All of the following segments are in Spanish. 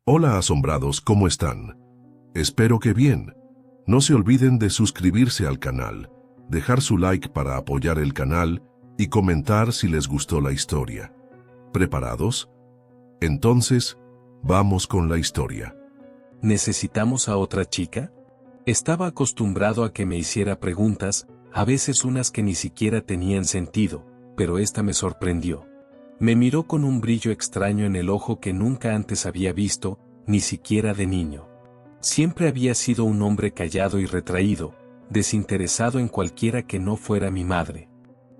Hola asombrados, ¿cómo están? Espero que bien. No se olviden de suscribirse al canal, dejar su like para apoyar el canal y comentar si les gustó la historia. ¿Preparados? Entonces, vamos con la historia. ¿Necesitamos a otra chica? Estaba acostumbrado a que me hiciera preguntas, a veces unas que ni siquiera tenían sentido, pero esta me sorprendió. Me miró con un brillo extraño en el ojo que nunca antes había visto, ni siquiera de niño. Siempre había sido un hombre callado y retraído, desinteresado en cualquiera que no fuera mi madre.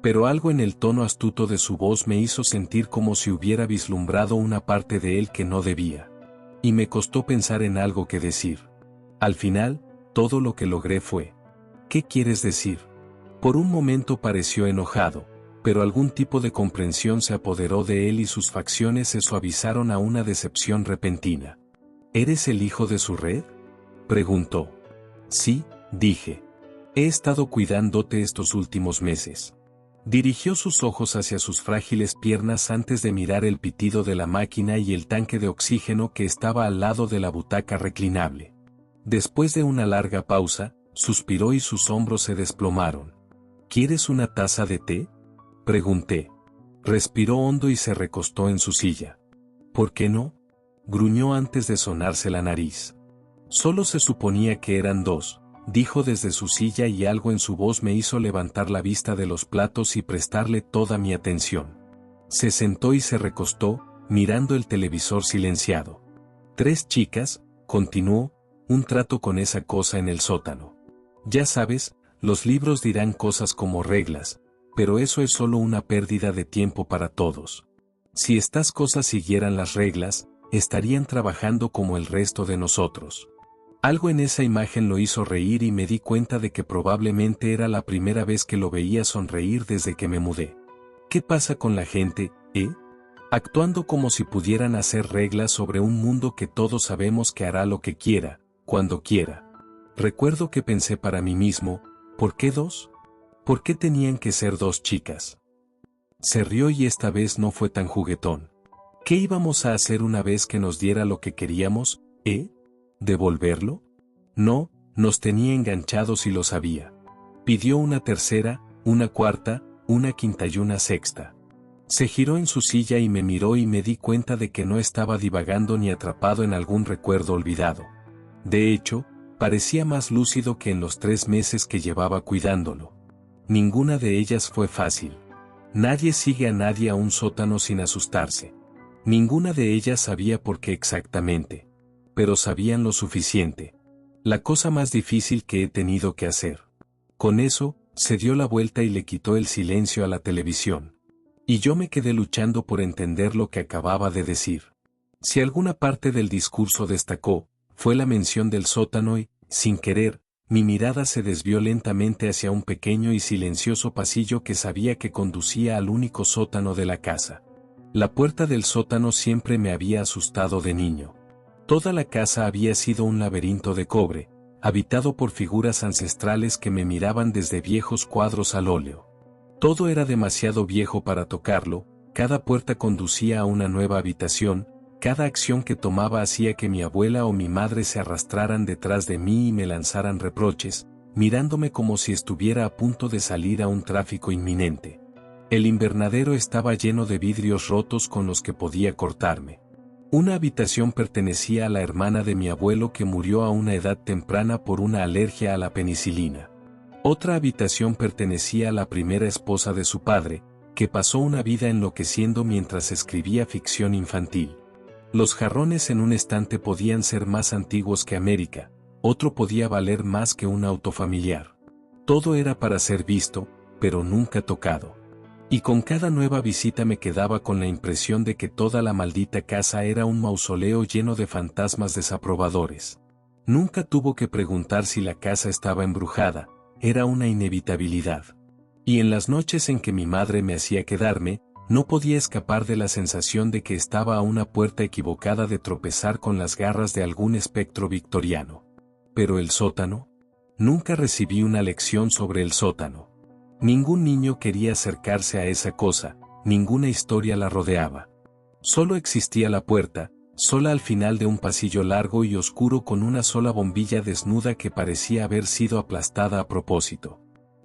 Pero algo en el tono astuto de su voz me hizo sentir como si hubiera vislumbrado una parte de él que no debía. Y me costó pensar en algo que decir. Al final, todo lo que logré fue: ¿qué quieres decir? Por un momento pareció enojado, pero algún tipo de comprensión se apoderó de él y sus facciones se suavizaron a una decepción repentina. ¿Eres el hijo de su red?, preguntó. Sí, dije. He estado cuidándote estos últimos meses. Dirigió sus ojos hacia sus frágiles piernas antes de mirar el pitido de la máquina y el tanque de oxígeno que estaba al lado de la butaca reclinable. Después de una larga pausa, suspiró y sus hombros se desplomaron. ¿Quieres una taza de té?, pregunté. Respiró hondo y se recostó en su silla. ¿Por qué no?, gruñó antes de sonarse la nariz. Solo se suponía que eran dos, dijo desde su silla y algo en su voz me hizo levantar la vista de los platos y prestarle toda mi atención. Se sentó y se recostó, mirando el televisor silenciado. 3 chicas, continuó, un trato con esa cosa en el sótano. Ya sabes, los libros dirán cosas como reglas, pero eso es solo una pérdida de tiempo para todos. Si estas cosas siguieran las reglas, estarían trabajando como el resto de nosotros. Algo en esa imagen lo hizo reír y me di cuenta de que probablemente era la primera vez que lo veía sonreír desde que me mudé. ¿Qué pasa con la gente, actuando como si pudieran hacer reglas sobre un mundo que todos sabemos que hará lo que quiera, cuando quiera? Recuerdo que pensé para mí mismo, ¿por qué 2? ¿Por qué tenían que ser 2 chicas? Se rió y esta vez no fue tan juguetón. ¿Qué íbamos a hacer una vez que nos diera lo que queríamos, ¿Devolverlo? No, nos tenía enganchados y lo sabía. Pidió una tercera, una cuarta, una quinta y una sexta. Se giró en su silla y me miró y me di cuenta de que no estaba divagando ni atrapado en algún recuerdo olvidado. De hecho, parecía más lúcido que en los 3 meses que llevaba cuidándolo. Ninguna de ellas fue fácil. Nadie sigue a nadie a un sótano sin asustarse. Ninguna de ellas sabía por qué exactamente. Pero sabían lo suficiente. La cosa más difícil que he tenido que hacer. Con eso, se dio la vuelta y le quitó el silencio a la televisión. Y yo me quedé luchando por entender lo que acababa de decir. Si alguna parte del discurso destacó, fue la mención del sótano y, sin querer, mi mirada se desvió lentamente hacia un pequeño y silencioso pasillo que sabía que conducía al único sótano de la casa. La puerta del sótano siempre me había asustado de niño. Toda la casa había sido un laberinto de cobre, habitado por figuras ancestrales que me miraban desde viejos cuadros al óleo. Todo era demasiado viejo para tocarlo, cada puerta conducía a una nueva habitación, cada acción que tomaba hacía que mi abuela o mi madre se arrastraran detrás de mí y me lanzaran reproches, mirándome como si estuviera a punto de salir a un tráfico inminente. El invernadero estaba lleno de vidrios rotos con los que podía cortarme. Una habitación pertenecía a la hermana de mi abuelo que murió a una edad temprana por una alergia a la penicilina. Otra habitación pertenecía a la primera esposa de su padre, que pasó una vida enloqueciendo mientras escribía ficción infantil. Los jarrones en un estante podían ser más antiguos que América, otro podía valer más que un auto familiar. Todo era para ser visto, pero nunca tocado. Y con cada nueva visita me quedaba con la impresión de que toda la maldita casa era un mausoleo lleno de fantasmas desaprobadores. Nunca tuvo que preguntar si la casa estaba embrujada, era una inevitabilidad. Y en las noches en que mi madre me hacía quedarme, no podía escapar de la sensación de que estaba a una puerta equivocada de tropezar con las garras de algún espectro victoriano. Pero el sótano. Nunca recibí una lección sobre el sótano. Ningún niño quería acercarse a esa cosa, ninguna historia la rodeaba. Solo existía la puerta, sola al final de un pasillo largo y oscuro con una sola bombilla desnuda que parecía haber sido aplastada a propósito.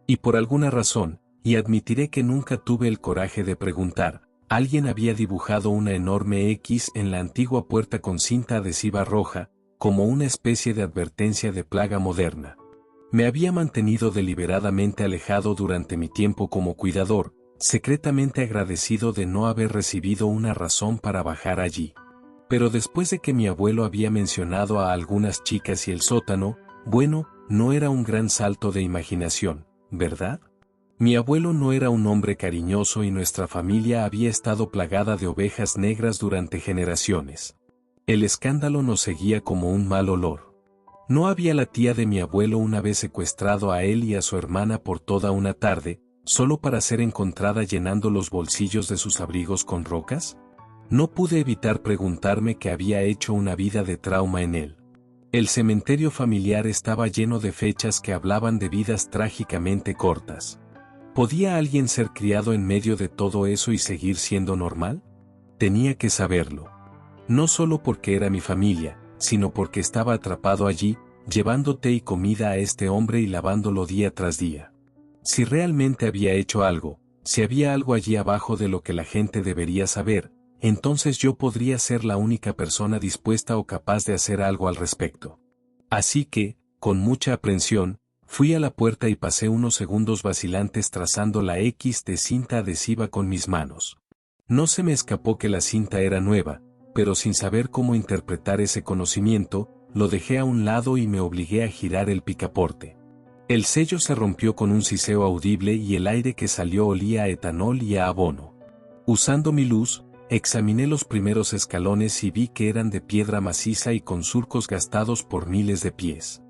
Y por alguna razón, y admitiré que nunca tuve el coraje de preguntar, alguien había dibujado una enorme X en la antigua puerta con cinta adhesiva roja, como una especie de advertencia de plaga moderna. Me había mantenido deliberadamente alejado durante mi tiempo como cuidador, secretamente agradecido de no haber recibido una razón para bajar allí. Pero después de que mi abuelo había mencionado a algunas chicas y el sótano, bueno, no era un gran salto de imaginación, ¿verdad? Mi abuelo no era un hombre cariñoso y nuestra familia había estado plagada de ovejas negras durante generaciones. El escándalo nos seguía como un mal olor. ¿No había la tía de mi abuelo una vez secuestrado a él y a su hermana por toda una tarde, solo para ser encontrada llenando los bolsillos de sus abrigos con rocas? No pude evitar preguntarme qué había hecho una vida de trauma en él. El cementerio familiar estaba lleno de fechas que hablaban de vidas trágicamente cortas. ¿Podía alguien ser criado en medio de todo eso y seguir siendo normal? Tenía que saberlo. No solo porque era mi familia, sino porque estaba atrapado allí, llevando té y comida a este hombre y lavándolo día tras día. Si realmente había hecho algo, si había algo allí abajo de lo que la gente debería saber, entonces yo podría ser la única persona dispuesta o capaz de hacer algo al respecto. Así que, con mucha aprensión, fui a la puerta y pasé unos segundos vacilantes trazando la X de cinta adhesiva con mis manos. No se me escapó que la cinta era nueva, pero sin saber cómo interpretar ese conocimiento, lo dejé a un lado y me obligué a girar el picaporte. El sello se rompió con un siseo audible y el aire que salió olía a etanol y a abono. Usando mi luz, examiné los primeros escalones y vi que eran de piedra maciza y con surcos gastados por miles de pies.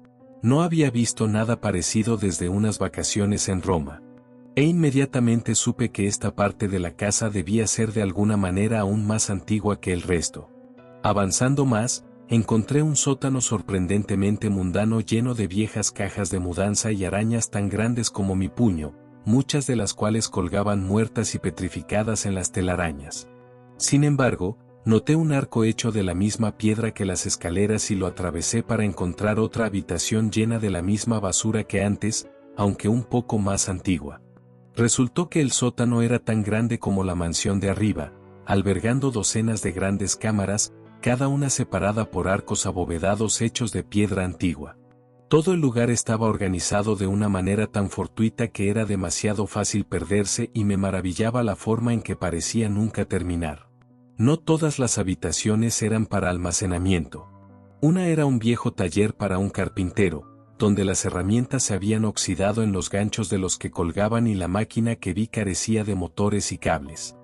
No había visto nada parecido desde unas vacaciones en Roma. E inmediatamente supe que esta parte de la casa debía ser de alguna manera aún más antigua que el resto. Avanzando más, encontré un sótano sorprendentemente mundano lleno de viejas cajas de mudanza y arañas tan grandes como mi puño, muchas de las cuales colgaban muertas y petrificadas en las telarañas. Sin embargo, noté un arco hecho de la misma piedra que las escaleras y lo atravesé para encontrar otra habitación llena de la misma basura que antes, aunque un poco más antigua. Resultó que el sótano era tan grande como la mansión de arriba, albergando docenas de grandes cámaras, cada una separada por arcos abovedados hechos de piedra antigua. Todo el lugar estaba organizado de una manera tan fortuita que era demasiado fácil perderse y me maravillaba la forma en que parecía nunca terminar. No todas las habitaciones eran para almacenamiento. Una era un viejo taller para un carpintero, donde las herramientas se habían oxidado en los ganchos de los que colgaban y la máquina que vi carecía de motores y cables.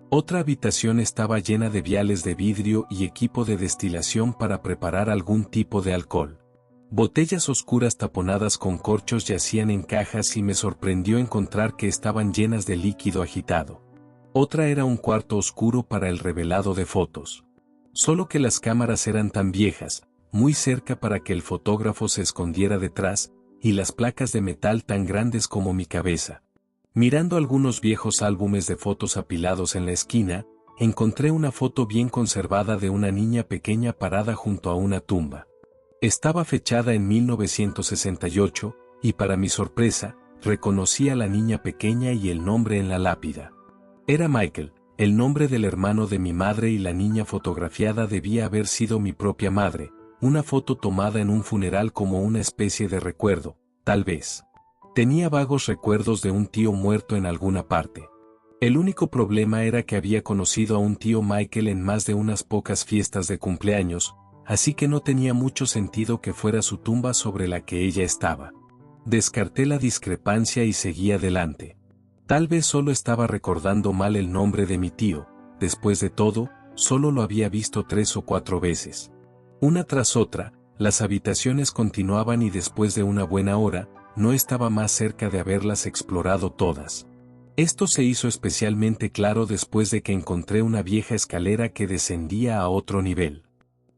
Otra habitación estaba llena de viales de vidrio y equipo de destilación para preparar algún tipo de alcohol. Botellas oscuras taponadas con corchos yacían en cajas y me sorprendió encontrar que estaban llenas de líquido agitado. Otra era un cuarto oscuro para el revelado de fotos. Solo que las cámaras eran tan viejas, muy cerca para que el fotógrafo se escondiera detrás, y las placas de metal tan grandes como mi cabeza. Mirando algunos viejos álbumes de fotos apilados en la esquina, encontré una foto bien conservada de una niña pequeña parada junto a una tumba. Estaba fechada en 1968, y para mi sorpresa, reconocí a la niña pequeña y el nombre en la lápida. Era Michael, el nombre del hermano de mi madre, y la niña fotografiada debía haber sido mi propia madre, una foto tomada en un funeral como una especie de recuerdo, tal vez. Tenía vagos recuerdos de un tío muerto en alguna parte. El único problema era que había conocido a un tío Michael en más de unas pocas fiestas de cumpleaños, así que no tenía mucho sentido que fuera su tumba sobre la que ella estaba. Descarté la discrepancia y seguí adelante. Tal vez solo estaba recordando mal el nombre de mi tío, después de todo, solo lo había visto 3 o 4 veces. Una tras otra, las habitaciones continuaban y después de una buena hora, no estaba más cerca de haberlas explorado todas. Esto se hizo especialmente claro después de que encontré una vieja escalera que descendía a otro nivel.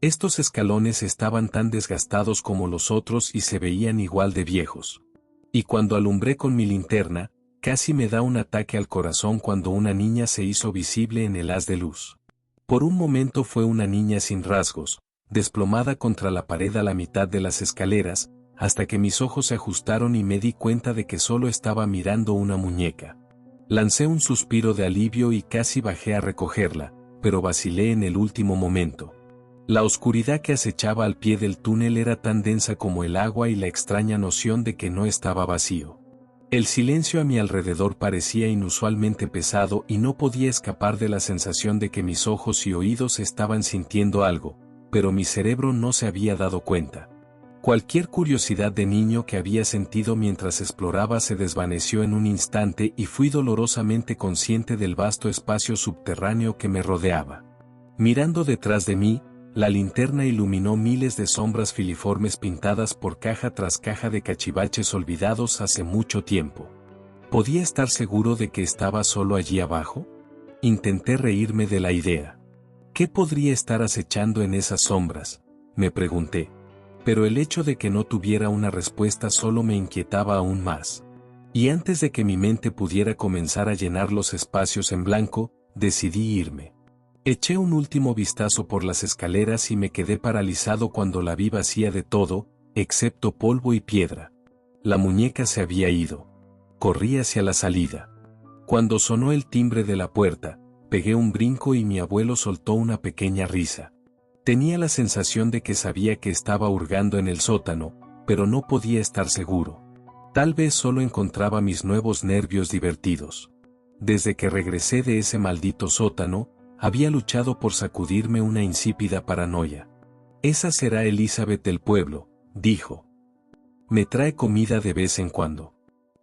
Estos escalones estaban tan desgastados como los otros y se veían igual de viejos. Y cuando alumbré con mi linterna, casi me da un ataque al corazón cuando una niña se hizo visible en el haz de luz. Por un momento fue una niña sin rasgos, desplomada contra la pared a la mitad de las escaleras, hasta que mis ojos se ajustaron y me di cuenta de que solo estaba mirando una muñeca. Lancé un suspiro de alivio y casi bajé a recogerla, pero vacilé en el último momento. La oscuridad que acechaba al pie del túnel era tan densa como el agua y la extraña noción de que no estaba vacío. El silencio a mi alrededor parecía inusualmente pesado y no podía escapar de la sensación de que mis ojos y oídos estaban sintiendo algo, pero mi cerebro no se había dado cuenta. Cualquier curiosidad de niño que había sentido mientras exploraba se desvaneció en un instante y fui dolorosamente consciente del vasto espacio subterráneo que me rodeaba. Mirando detrás de mí, la linterna iluminó miles de sombras filiformes pintadas por caja tras caja de cachivaches olvidados hace mucho tiempo. ¿Podía estar seguro de que estaba solo allí abajo? Intenté reírme de la idea. ¿Qué podría estar acechando en esas sombras?, me pregunté. Pero el hecho de que no tuviera una respuesta solo me inquietaba aún más. Y antes de que mi mente pudiera comenzar a llenar los espacios en blanco, decidí irme. Eché un último vistazo por las escaleras y me quedé paralizado cuando la vi vacía de todo, excepto polvo y piedra. La muñeca se había ido. Corrí hacia la salida. Cuando sonó el timbre de la puerta, pegué un brinco y mi abuelo soltó una pequeña risa. Tenía la sensación de que sabía que estaba hurgando en el sótano, pero no podía estar seguro. Tal vez solo encontraba mis nuevos nervios divertidos. Desde que regresé de ese maldito sótano, había luchado por sacudirme una insípida paranoia. Esa será Elizabeth del pueblo, dijo. Me trae comida de vez en cuando.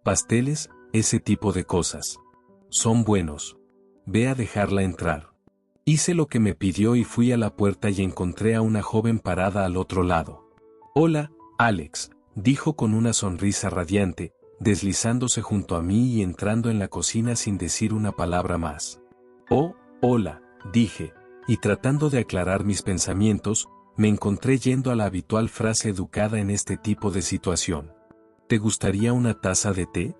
Pasteles, ese tipo de cosas. Son buenos. Ve a dejarla entrar. Hice lo que me pidió y fui a la puerta y encontré a una joven parada al otro lado. Hola, Alex, dijo con una sonrisa radiante, deslizándose junto a mí y entrando en la cocina sin decir una palabra más. Oh, hola, dije, y tratando de aclarar mis pensamientos, me encontré yendo a la habitual frase educada en este tipo de situación. ¿Te gustaría una taza de té?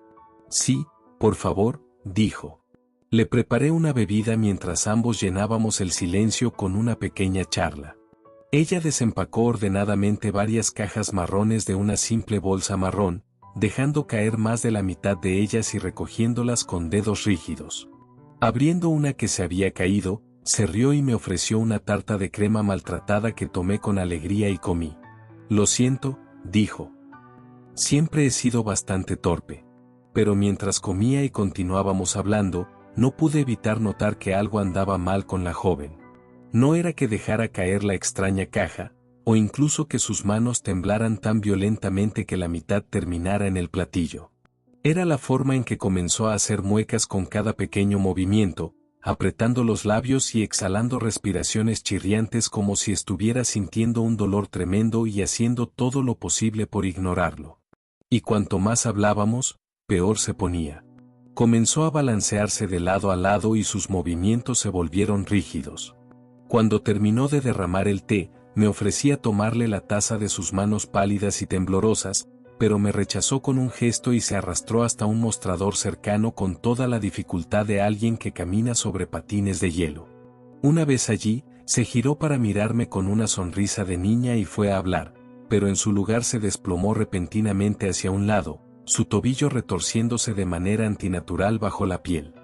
Sí, por favor, dijo. Le preparé una bebida mientras ambos llenábamos el silencio con una pequeña charla. Ella desempacó ordenadamente varias cajas marrones de una simple bolsa marrón, dejando caer más de la mitad de ellas y recogiéndolas con dedos rígidos. Abriendo una que se había caído, se rió y me ofreció una tarta de crema maltratada que tomé con alegría y comí. Lo siento, dijo. Siempre he sido bastante torpe. Pero mientras comía y continuábamos hablando, no pude evitar notar que algo andaba mal con la joven. No era que dejara caer la extraña caja, o incluso que sus manos temblaran tan violentamente que la mitad terminara en el platillo. Era la forma en que comenzó a hacer muecas con cada pequeño movimiento, apretando los labios y exhalando respiraciones chirriantes como si estuviera sintiendo un dolor tremendo y haciendo todo lo posible por ignorarlo. Y cuanto más hablábamos, peor se ponía. Comenzó a balancearse de lado a lado y sus movimientos se volvieron rígidos. Cuando terminó de derramar el té, me ofrecí a tomarle la taza de sus manos pálidas y temblorosas, pero me rechazó con un gesto y se arrastró hasta un mostrador cercano con toda la dificultad de alguien que camina sobre patines de hielo. Una vez allí, se giró para mirarme con una sonrisa de niña y fue a hablar, pero en su lugar se desplomó repentinamente hacia un lado, su tobillo retorciéndose de manera antinatural bajo la piel.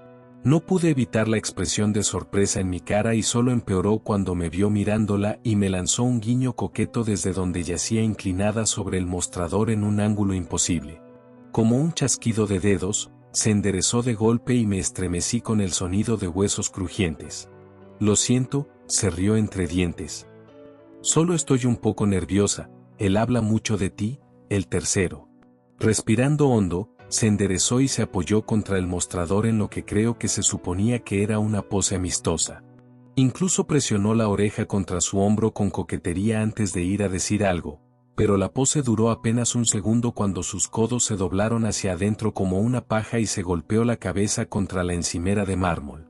No pude evitar la expresión de sorpresa en mi cara y solo empeoró cuando me vio mirándola y me lanzó un guiño coqueto desde donde yacía inclinada sobre el mostrador en un ángulo imposible. Como un chasquido de dedos, se enderezó de golpe y me estremecí con el sonido de huesos crujientes. Lo siento, se rió entre dientes. Solo estoy un poco nerviosa, él habla mucho de ti, el tercero. Respirando hondo, se enderezó y se apoyó contra el mostrador en lo que creo que se suponía que era una pose amistosa. Incluso presionó la oreja contra su hombro con coquetería antes de ir a decir algo, pero la pose duró apenas un segundo cuando sus codos se doblaron hacia adentro como una paja y se golpeó la cabeza contra la encimera de mármol.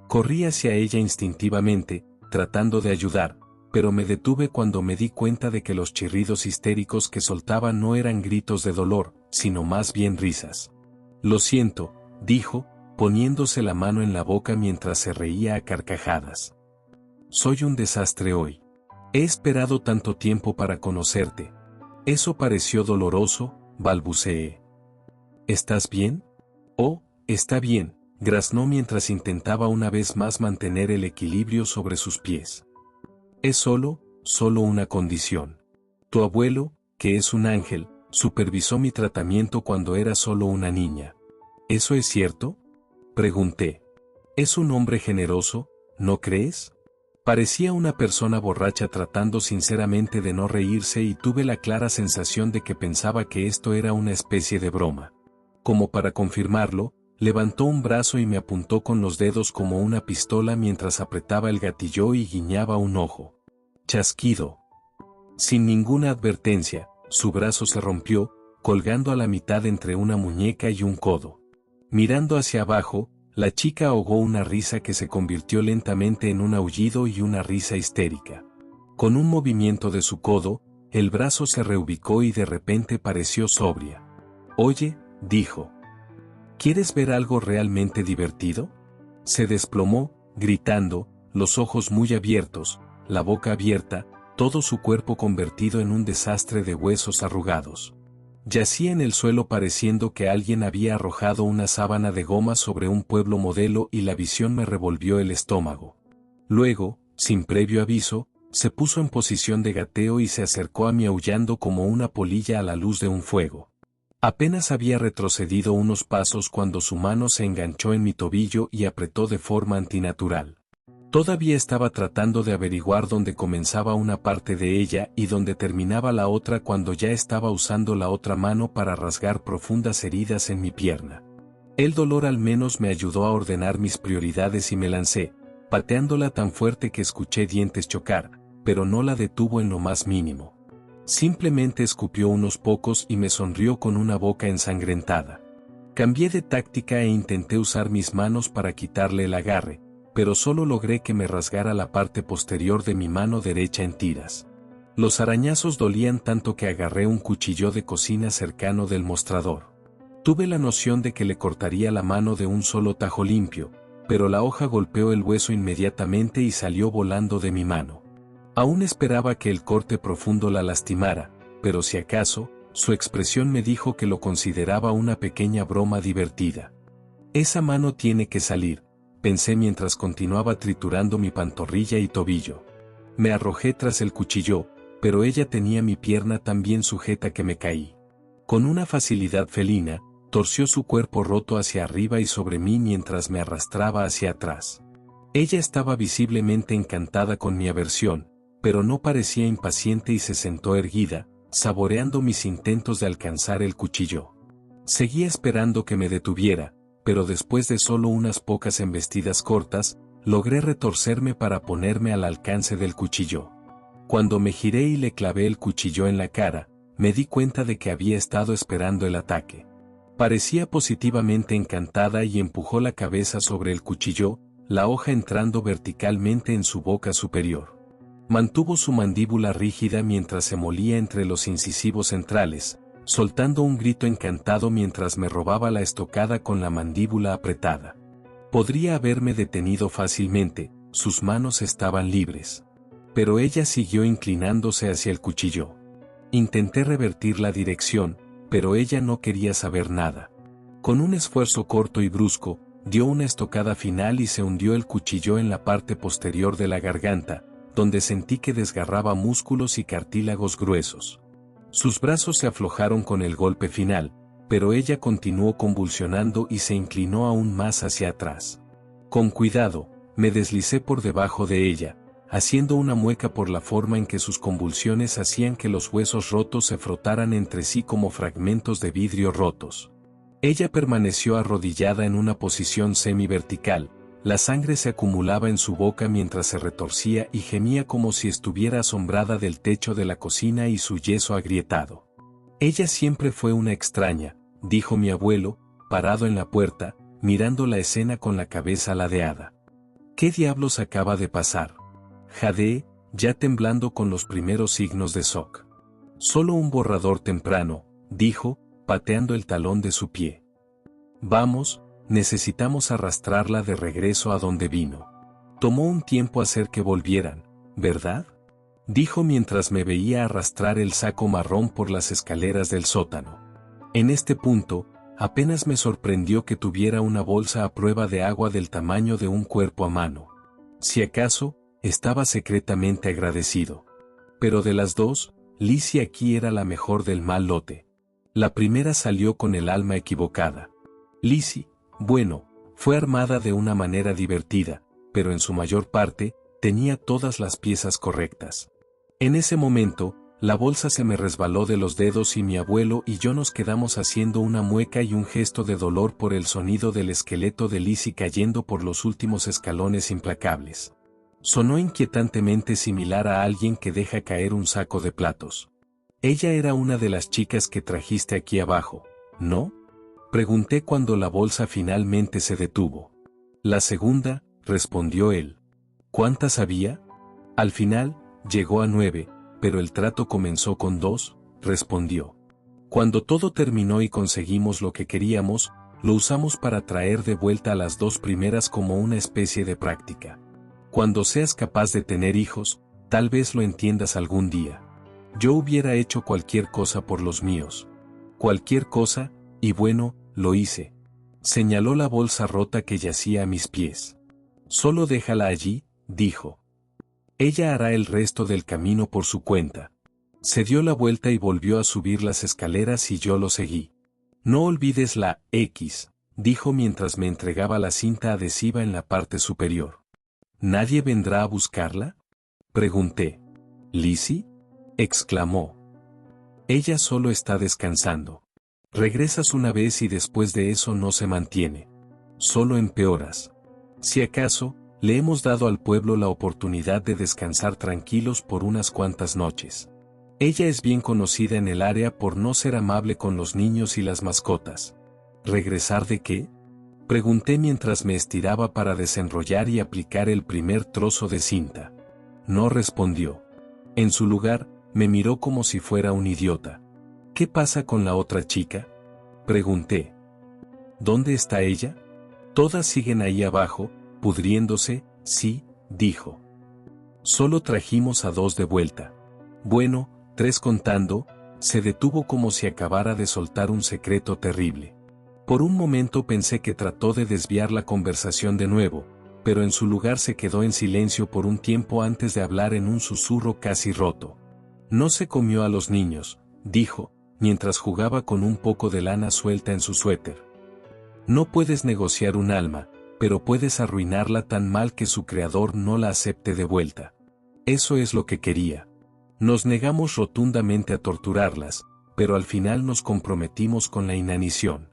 Corrí hacia ella instintivamente, tratando de ayudar, pero me detuve cuando me di cuenta de que los chirridos histéricos que soltaba no eran gritos de dolor, sino más bien risas. Lo siento, dijo, poniéndose la mano en la boca mientras se reía a carcajadas. soy un desastre hoy. He esperado tanto tiempo para conocerte. Eso pareció doloroso, balbuceé. ¿Estás bien? Oh, está bien, graznó mientras intentaba una vez más mantener el equilibrio sobre sus pies. Es solo una condición. Tu abuelo, que es un ángel, supervisó mi tratamiento cuando era solo una niña. ¿Eso es cierto? Pregunté. Es un hombre generoso, ¿no crees? Parecía una persona borracha tratando sinceramente de no reírse y tuve la clara sensación de que pensaba que esto era una especie de broma. Como para confirmarlo, levantó un brazo y me apuntó con los dedos como una pistola mientras apretaba el gatillo y guiñaba un ojo. Chasquido. Sin ninguna advertencia, su brazo se rompió, colgando a la mitad entre una muñeca y un codo. Mirando hacia abajo, la chica ahogó una risa que se convirtió lentamente en un aullido y una risa histérica. Con un movimiento de su codo, el brazo se reubicó y de repente pareció sobria. Oye, dijo. ¿Quieres ver algo realmente divertido? Se desplomó, gritando, los ojos muy abiertos, la boca abierta, todo su cuerpo convertido en un desastre de huesos arrugados. Yacía en el suelo pareciendo que alguien había arrojado una sábana de goma sobre un pueblo modelo y la visión me revolvió el estómago. Luego, sin previo aviso, se puso en posición de gateo y se acercó a mí aullando como una polilla a la luz de un fuego. Apenas había retrocedido unos pasos cuando su mano se enganchó en mi tobillo y apretó de forma antinatural. Todavía estaba tratando de averiguar dónde comenzaba una parte de ella y dónde terminaba la otra cuando ya estaba usando la otra mano para rasgar profundas heridas en mi pierna. El dolor al menos me ayudó a ordenar mis prioridades y me lancé, pateándola tan fuerte que escuché dientes chocar, pero no la detuvo en lo más mínimo. Simplemente escupió unos pocos y me sonrió con una boca ensangrentada. Cambié de táctica e intenté usar mis manos para quitarle el agarre, pero solo logré que me rasgara la parte posterior de mi mano derecha en tiras. Los arañazos dolían tanto que agarré un cuchillo de cocina cercano del mostrador. Tuve la noción de que le cortaría la mano de un solo tajo limpio, pero la hoja golpeó el hueso inmediatamente y salió volando de mi mano. Aún esperaba que el corte profundo la lastimara, pero si acaso, su expresión me dijo que lo consideraba una pequeña broma divertida. Esa mano tiene que salir, pensé mientras continuaba triturando mi pantorrilla y tobillo. Me arrojé tras el cuchillo, pero ella tenía mi pierna tan bien sujeta que me caí. Con una facilidad felina, torció su cuerpo roto hacia arriba y sobre mí mientras me arrastraba hacia atrás. Ella estaba visiblemente encantada con mi aversión, pero no parecía impaciente y se sentó erguida, saboreando mis intentos de alcanzar el cuchillo. Seguía esperando que me detuviera, pero después de solo unas pocas embestidas cortas, logré retorcerme para ponerme al alcance del cuchillo. Cuando me giré y le clavé el cuchillo en la cara, me di cuenta de que había estado esperando el ataque. Parecía positivamente encantada y empujó la cabeza sobre el cuchillo, la hoja entrando verticalmente en su boca superior. Mantuvo su mandíbula rígida mientras se molía entre los incisivos centrales, soltando un grito encantado mientras me robaba la estocada con la mandíbula apretada. Podría haberme detenido fácilmente, sus manos estaban libres. Pero ella siguió inclinándose hacia el cuchillo. Intenté revertir la dirección, pero ella no quería saber nada. Con un esfuerzo corto y brusco, dio una estocada final y se hundió el cuchillo en la parte posterior de la garganta, donde sentí que desgarraba músculos y cartílagos gruesos. Sus brazos se aflojaron con el golpe final, pero ella continuó convulsionando y se inclinó aún más hacia atrás. Con cuidado, me deslicé por debajo de ella, haciendo una mueca por la forma en que sus convulsiones hacían que los huesos rotos se frotaran entre sí como fragmentos de vidrio rotos. Ella permaneció arrodillada en una posición semi-vertical, la sangre se acumulaba en su boca mientras se retorcía y gemía como si estuviera asombrada del techo de la cocina y su yeso agrietado. Ella siempre fue una extraña, dijo mi abuelo, parado en la puerta, mirando la escena con la cabeza ladeada. ¿Qué diablos acaba de pasar? Jadeé, ya temblando con los primeros signos de shock. Solo un borrador temprano, dijo, pateando el talón de su pie. Vamos, necesitamos arrastrarla de regreso a donde vino. Tomó un tiempo hacer que volvieran, ¿verdad? Dijo mientras me veía arrastrar el saco marrón por las escaleras del sótano. En este punto, apenas me sorprendió que tuviera una bolsa a prueba de agua del tamaño de un cuerpo a mano. Si acaso, estaba secretamente agradecido. Pero de las dos, Lizzie aquí era la mejor del mal lote. La primera salió con el alma equivocada. Lizzie, bueno, fue armada de una manera divertida, pero en su mayor parte, tenía todas las piezas correctas. En ese momento, la bolsa se me resbaló de los dedos y mi abuelo y yo nos quedamos haciendo una mueca y un gesto de dolor por el sonido del esqueleto de Lizzie cayendo por los últimos escalones implacables. Sonó inquietantemente similar a alguien que deja caer un saco de platos. Ella era una de las chicas que trajiste aquí abajo, ¿no? Pregunté cuando la bolsa finalmente se detuvo. La segunda, respondió él. ¿Cuántas había? Al final, llegó a 9, pero el trato comenzó con 2, respondió. Cuando todo terminó y conseguimos lo que queríamos, lo usamos para traer de vuelta a las 2 primeras como una especie de práctica. Cuando seas capaz de tener hijos, tal vez lo entiendas algún día. Yo hubiera hecho cualquier cosa por los míos. Cualquier cosa, y bueno, lo hice. Señaló la bolsa rota que yacía a mis pies. Solo déjala allí, dijo. Ella hará el resto del camino por su cuenta. Se dio la vuelta y volvió a subir las escaleras y yo lo seguí. No olvides la X, dijo mientras me entregaba la cinta adhesiva en la parte superior. ¿Nadie vendrá a buscarla? Pregunté. ¿Lizzie? Exclamó. Ella solo está descansando. Regresas una vez y después de eso no se mantiene. Solo empeoras. Si acaso, le hemos dado al pueblo la oportunidad de descansar tranquilos por unas cuantas noches. Ella es bien conocida en el área por no ser amable con los niños y las mascotas. ¿Regresar de qué? Pregunté mientras me estiraba para desenrollar y aplicar el primer trozo de cinta. No respondió. En su lugar, me miró como si fuera un idiota. ¿Qué pasa con la otra chica? Pregunté. ¿Dónde está ella? Todas siguen ahí abajo, pudriéndose, sí, dijo. Solo trajimos a 2 de vuelta. Bueno, 3 contando, se detuvo como si acabara de soltar un secreto terrible. Por un momento pensé que trató de desviar la conversación de nuevo, pero en su lugar se quedó en silencio por un tiempo antes de hablar en un susurro casi roto. No se comió a los niños, dijo, mientras jugaba con un poco de lana suelta en su suéter. No puedes negociar un alma, pero puedes arruinarla tan mal que su creador no la acepte de vuelta. Eso es lo que quería. Nos negamos rotundamente a torturarlas, pero al final nos comprometimos con la inanición.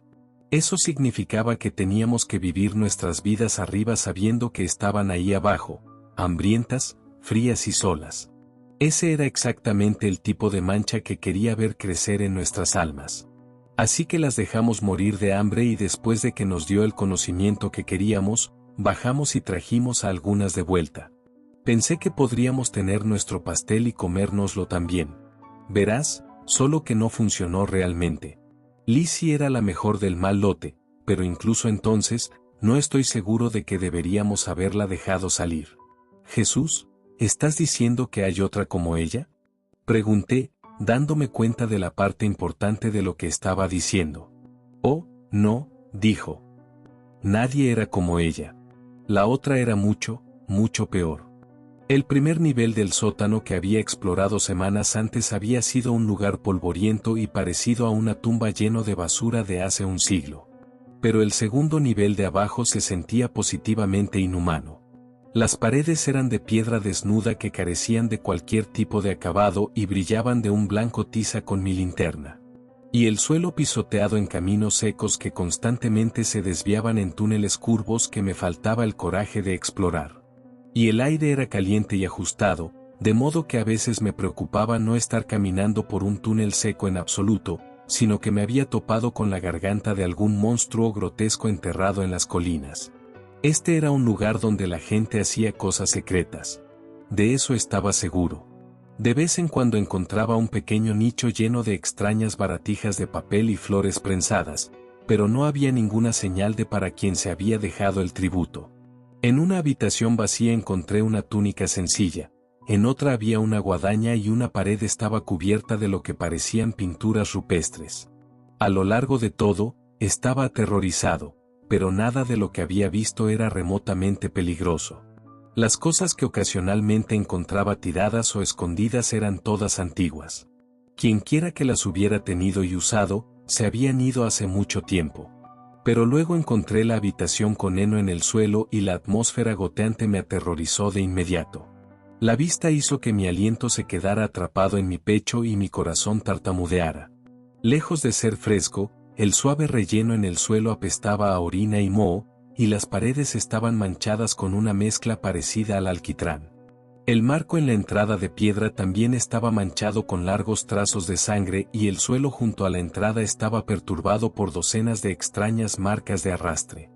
Eso significaba que teníamos que vivir nuestras vidas arriba sabiendo que estaban ahí abajo, hambrientas, frías y solas. Ese era exactamente el tipo de mancha que quería ver crecer en nuestras almas. Así que las dejamos morir de hambre y después de que nos dio el conocimiento que queríamos, bajamos y trajimos a algunas de vuelta. Pensé que podríamos tener nuestro pastel y comérnoslo también. Verás, solo que no funcionó realmente. Lizzie era la mejor del mal lote, pero incluso entonces, no estoy seguro de que deberíamos haberla dejado salir. Jesús, ¿estás diciendo que hay otra como ella? Pregunté, dándome cuenta de la parte importante de lo que estaba diciendo. Oh, no, dijo. Nadie era como ella. La otra era mucho, mucho peor. El primer nivel del sótano que había explorado semanas antes había sido un lugar polvoriento y parecido a una tumba lleno de basura de hace un siglo. Pero el segundo nivel de abajo se sentía positivamente inhumano. Las paredes eran de piedra desnuda que carecían de cualquier tipo de acabado y brillaban de un blanco tiza con mi linterna. Y el suelo pisoteado en caminos secos que constantemente se desviaban en túneles curvos que me faltaba el coraje de explorar. Y el aire era caliente y ajustado, de modo que a veces me preocupaba no estar caminando por un túnel seco en absoluto, sino que me había topado con la garganta de algún monstruo grotesco enterrado en las colinas. Este era un lugar donde la gente hacía cosas secretas. De eso estaba seguro. De vez en cuando encontraba un pequeño nicho lleno de extrañas baratijas de papel y flores prensadas, pero no había ninguna señal de para quién se había dejado el tributo. En una habitación vacía encontré una túnica sencilla, en otra había una guadaña y una pared estaba cubierta de lo que parecían pinturas rupestres. A lo largo de todo, estaba aterrorizado, pero nada de lo que había visto era remotamente peligroso. Las cosas que ocasionalmente encontraba tiradas o escondidas eran todas antiguas. Quienquiera que las hubiera tenido y usado, se habían ido hace mucho tiempo. Pero luego encontré la habitación con heno en el suelo y la atmósfera goteante me aterrorizó de inmediato. La vista hizo que mi aliento se quedara atrapado en mi pecho y mi corazón tartamudeara. Lejos de ser fresco, el suave relleno en el suelo apestaba a orina y moho, y las paredes estaban manchadas con una mezcla parecida al alquitrán. El marco en la entrada de piedra también estaba manchado con largos trazos de sangre y el suelo junto a la entrada estaba perturbado por docenas de extrañas marcas de arrastre.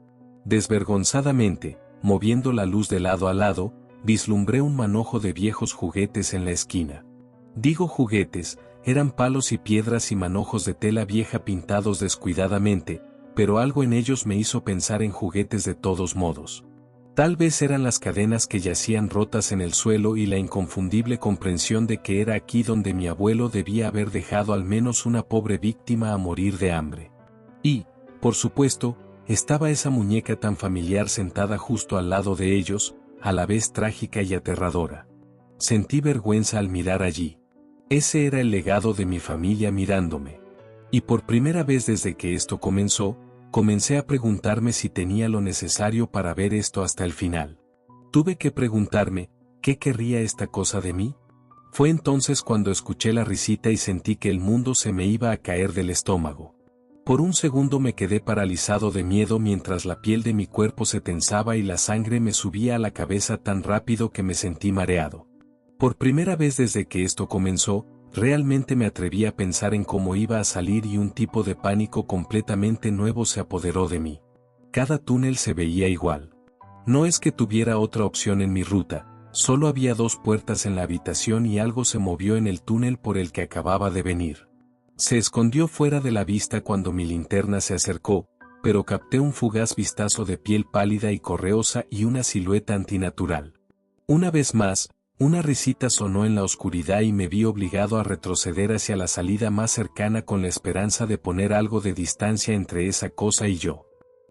Desvergonzadamente, moviendo la luz de lado a lado, vislumbré un manojo de viejos juguetes en la esquina. Digo juguetes, eran palos y piedras y manojos de tela vieja pintados descuidadamente, pero algo en ellos me hizo pensar en juguetes de todos modos. Tal vez eran las cadenas que yacían rotas en el suelo y la inconfundible comprensión de que era aquí donde mi abuelo debía haber dejado al menos una pobre víctima a morir de hambre. Y, por supuesto, estaba esa muñeca tan familiar sentada justo al lado de ellos, a la vez trágica y aterradora. Sentí vergüenza al mirar allí. Ese era el legado de mi familia mirándome. Y por primera vez desde que esto comenzó, comencé a preguntarme si tenía lo necesario para ver esto hasta el final. Tuve que preguntarme, ¿qué querría esta cosa de mí? Fue entonces cuando escuché la risita y sentí que el mundo se me iba a caer del estómago. Por un segundo me quedé paralizado de miedo mientras la piel de mi cuerpo se tensaba y la sangre me subía a la cabeza tan rápido que me sentí mareado. Por primera vez desde que esto comenzó, realmente me atreví a pensar en cómo iba a salir y un tipo de pánico completamente nuevo se apoderó de mí. Cada túnel se veía igual. No es que tuviera otra opción en mi ruta, solo había 2 puertas en la habitación y algo se movió en el túnel por el que acababa de venir. Se escondió fuera de la vista cuando mi linterna se acercó, pero capté un fugaz vistazo de piel pálida y correosa y una silueta antinatural. Una vez más, una risita sonó en la oscuridad y me vi obligado a retroceder hacia la salida más cercana con la esperanza de poner algo de distancia entre esa cosa y yo.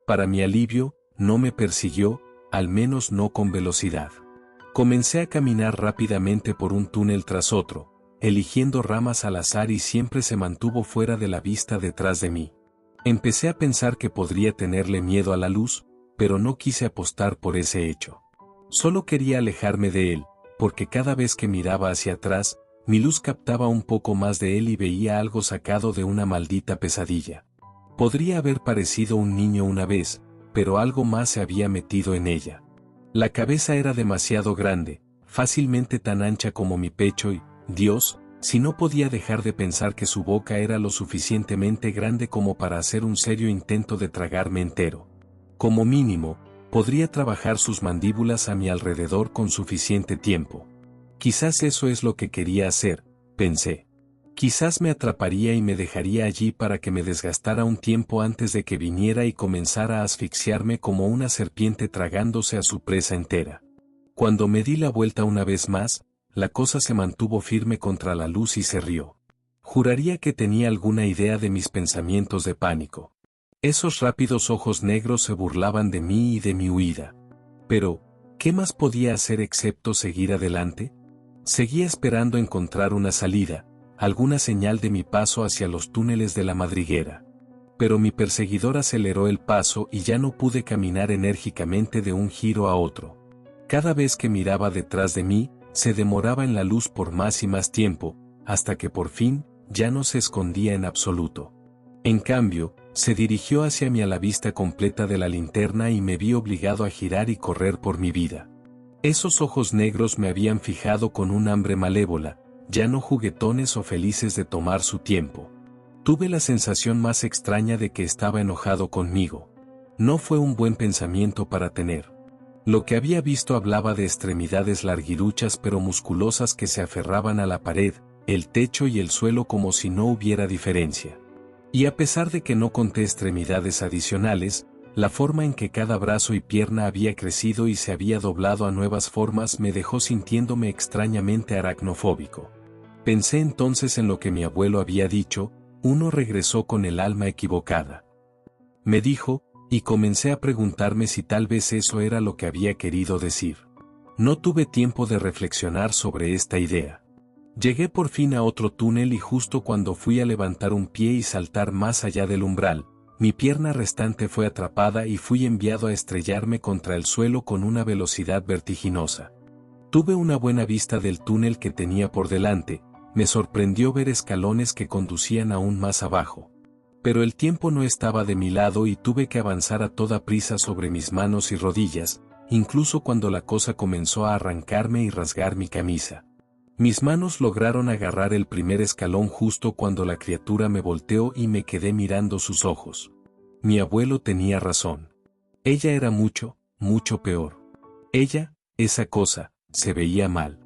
Para mi alivio, no me persiguió, al menos no con velocidad. Comencé a caminar rápidamente por un túnel tras otro, eligiendo ramas al azar y siempre se mantuvo fuera de la vista detrás de mí. Empecé a pensar que podría tenerle miedo a la luz, pero no quise apostar por ese hecho. Solo quería alejarme de él, porque cada vez que miraba hacia atrás, mi luz captaba un poco más de él y veía algo sacado de una maldita pesadilla. Podría haber parecido un niño una vez, pero algo más se había metido en ella. La cabeza era demasiado grande, fácilmente tan ancha como mi pecho y, Dios, si no podía dejar de pensar que su boca era lo suficientemente grande como para hacer un serio intento de tragarme entero. Como mínimo, podría trabajar sus mandíbulas a mi alrededor con suficiente tiempo. Quizás eso es lo que quería hacer, pensé. Quizás me atraparía y me dejaría allí para que me desgastara un tiempo antes de que viniera y comenzara a asfixiarme como una serpiente tragándose a su presa entera. Cuando me di la vuelta una vez más, la cosa se mantuvo firme contra la luz y se rió. Juraría que tenía alguna idea de mis pensamientos de pánico. Esos rápidos ojos negros se burlaban de mí y de mi huida. Pero, ¿qué más podía hacer excepto seguir adelante? Seguía esperando encontrar una salida, alguna señal de mi paso hacia los túneles de la madriguera. Pero mi perseguidor aceleró el paso y ya no pude caminar enérgicamente de un giro a otro. Cada vez que miraba detrás de mí, se demoraba en la luz por más y más tiempo, hasta que por fin, ya no se escondía en absoluto. En cambio, se dirigió hacia mí a la vista completa de la linterna y me vi obligado a girar y correr por mi vida. Esos ojos negros me habían fijado con un hambre malévola, ya no juguetones o felices de tomar su tiempo. Tuve la sensación más extraña de que estaba enojado conmigo. No fue un buen pensamiento para tener. Lo que había visto hablaba de extremidades larguiruchas pero musculosas que se aferraban a la pared, el techo y el suelo como si no hubiera diferencia. Y a pesar de que no conté extremidades adicionales, La forma en que cada brazo y pierna había crecido y se había doblado a nuevas formas me dejó sintiéndome extrañamente aracnofóbico. Pensé entonces en lo que mi abuelo había dicho: uno regresó con el alma equivocada. Me dijo, y comencé a preguntarme si tal vez eso era lo que había querido decir. No tuve tiempo de reflexionar sobre esta idea. Llegué por fin a otro túnel y justo cuando fui a levantar un pie y saltar más allá del umbral, mi pierna restante fue atrapada y fui enviado a estrellarme contra el suelo con una velocidad vertiginosa. Tuve una buena vista del túnel que tenía por delante. Me sorprendió ver escalones que conducían aún más abajo. Pero el tiempo no estaba de mi lado y tuve que avanzar a toda prisa sobre mis manos y rodillas, incluso cuando la cosa comenzó a arrancarme y rasgar mi camisa. Mis manos lograron agarrar el primer escalón justo cuando la criatura me volteó y me quedé mirando sus ojos. Mi abuelo tenía razón. Ella era mucho, mucho peor. Ella, esa cosa, se veía mal.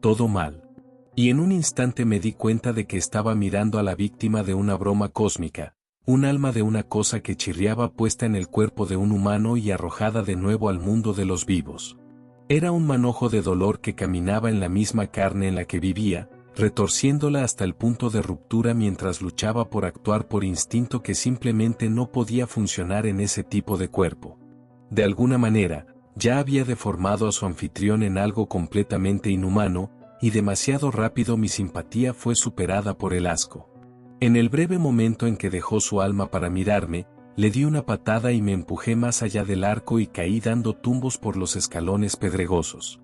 Todo mal. Y en un instante me di cuenta de que estaba mirando a la víctima de una broma cósmica, un alma de una cosa que chirriaba puesta en el cuerpo de un humano y arrojada de nuevo al mundo de los vivos. Era un manojo de dolor que caminaba en la misma carne en la que vivía, retorciéndola hasta el punto de ruptura mientras luchaba por actuar por instinto que simplemente no podía funcionar en ese tipo de cuerpo. De alguna manera, ya había deformado a su anfitrión en algo completamente inhumano, y demasiado rápido mi simpatía fue superada por el asco. En el breve momento en que dejó su alma para mirarme, le di una patada y me empujé más allá del arco y caí dando tumbos por los escalones pedregosos.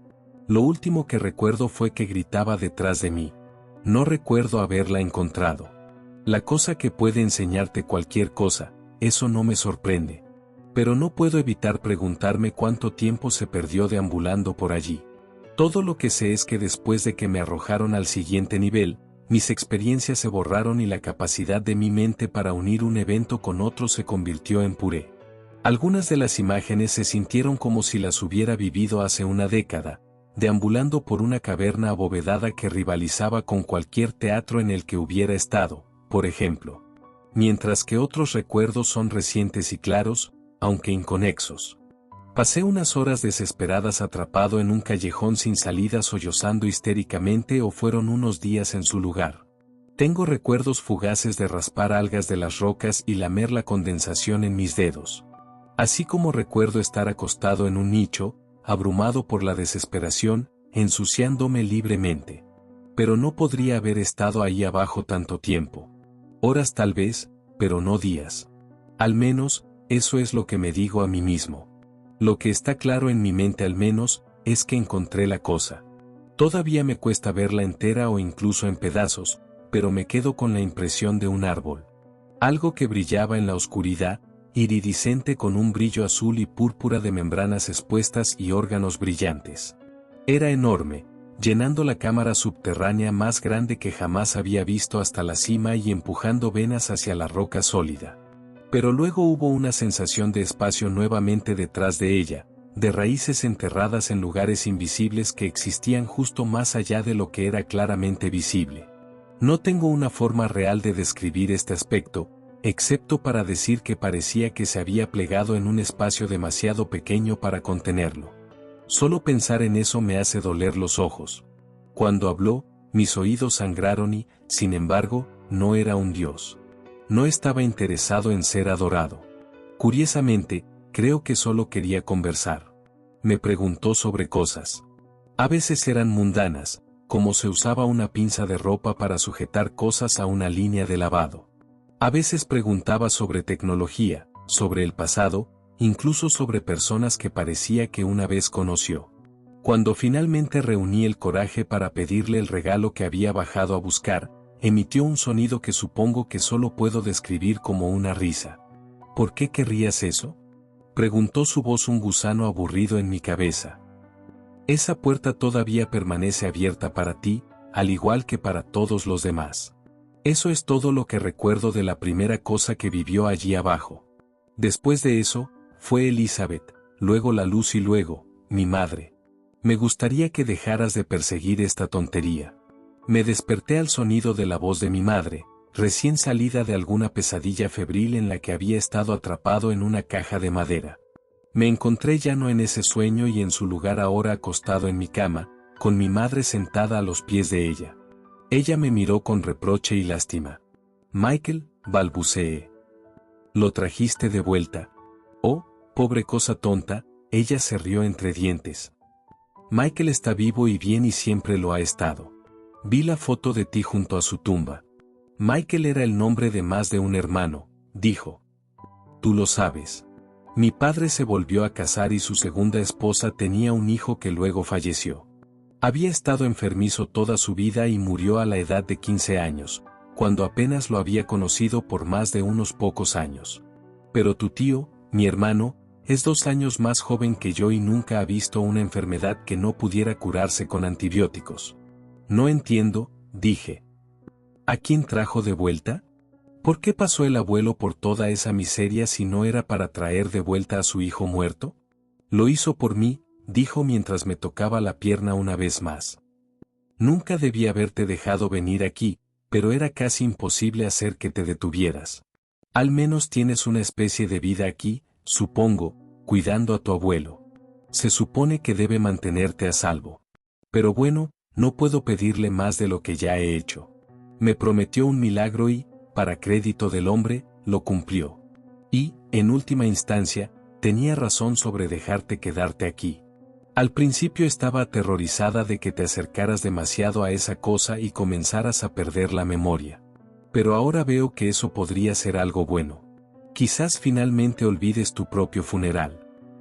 Lo último que recuerdo fue que gritaba detrás de mí. No recuerdo haberla encontrado. La cosa que puede enseñarte cualquier cosa, eso no me sorprende. Pero no puedo evitar preguntarme cuánto tiempo se perdió deambulando por allí. Todo lo que sé es que después de que me arrojaron al siguiente nivel, mis experiencias se borraron y la capacidad de mi mente para unir un evento con otro se convirtió en puré. Algunas de las imágenes se sintieron como si las hubiera vivido hace una década, deambulando por una caverna abovedada que rivalizaba con cualquier teatro en el que hubiera estado, por ejemplo. Mientras que otros recuerdos son recientes y claros, aunque inconexos. Pasé unas horas desesperadas atrapado en un callejón sin salida sollozando histéricamente o fueron unos días en su lugar. Tengo recuerdos fugaces de raspar algas de las rocas y lamer la condensación en mis dedos. Así como recuerdo estar acostado en un nicho, abrumado por la desesperación, ensuciándome libremente. Pero no podría haber estado ahí abajo tanto tiempo. Horas tal vez, pero no días. Al menos, eso es lo que me digo a mí mismo. Lo que está claro en mi mente al menos, es que encontré la cosa. Todavía me cuesta verla entera o incluso en pedazos, pero me quedo con la impresión de un árbol. Algo que brillaba en la oscuridad, iridiscente con un brillo azul y púrpura de membranas expuestas y órganos brillantes. Era enorme, llenando la cámara subterránea más grande que jamás había visto hasta la cima y empujando venas hacia la roca sólida. Pero luego hubo una sensación de espacio nuevamente detrás de ella, de raíces enterradas en lugares invisibles que existían justo más allá de lo que era claramente visible. No tengo una forma real de describir este aspecto, excepto para decir que parecía que se había plegado en un espacio demasiado pequeño para contenerlo. Solo pensar en eso me hace doler los ojos. Cuando habló, mis oídos sangraron y, sin embargo, no era un dios. No estaba interesado en ser adorado. Curiosamente, creo que solo quería conversar. Me preguntó sobre cosas. A veces eran mundanas, como se usaba una pinza de ropa para sujetar cosas a una línea de lavado. A veces preguntaba sobre tecnología, sobre el pasado, incluso sobre personas que parecía que una vez conoció. Cuando finalmente reuní el coraje para pedirle el regalo que había bajado a buscar, emitió un sonido que supongo que solo puedo describir como una risa. ¿Por qué querrías eso?, preguntó su voz, un gusano aburrido en mi cabeza. Esa puerta todavía permanece abierta para ti, al igual que para todos los demás. Eso es todo lo que recuerdo de la primera cosa que vivió allí abajo. Después de eso, fue Elizabeth, luego la luz y luego, mi madre. Me gustaría que dejaras de perseguir esta tontería. Me desperté al sonido de la voz de mi madre, recién salida de alguna pesadilla febril en la que había estado atrapado en una caja de madera. Me encontré ya no en ese sueño y en su lugar ahora acostado en mi cama, con mi madre sentada a los pies de ella. Ella me miró con reproche y lástima. Michael, balbuceé. ¿Lo trajiste de vuelta? Oh, pobre cosa tonta, ella se rió entre dientes. Michael está vivo y bien y siempre lo ha estado. Vi la foto de ti junto a su tumba. Michael era el nombre de más de un hermano, dijo. Tú lo sabes. Mi padre se volvió a casar y su segunda esposa tenía un hijo que luego falleció. Había estado enfermizo toda su vida y murió a la edad de 15 años, cuando apenas lo había conocido por más de unos pocos años. Pero tu tío, mi hermano, es 2 años más joven que yo y nunca ha visto una enfermedad que no pudiera curarse con antibióticos. No entiendo, dije. ¿A quién trajo de vuelta? ¿Por qué pasó el abuelo por toda esa miseria si no era para traer de vuelta a su hijo muerto? Lo hizo por mí, dijo mientras me tocaba la pierna una vez más. Nunca debí haberte dejado venir aquí, pero era casi imposible hacer que te detuvieras. Al menos tienes una especie de vida aquí, supongo, cuidando a tu abuelo. Se supone que debe mantenerte a salvo. Pero bueno, no puedo pedirle más de lo que ya he hecho. Me prometió un milagro y, para crédito del hombre, lo cumplió. Y, en última instancia, tenía razón sobre dejarte quedarte aquí. Al principio estaba aterrorizada de que te acercaras demasiado a esa cosa y comenzaras a perder la memoria. Pero ahora veo que eso podría ser algo bueno. Quizás finalmente olvides tu propio funeral.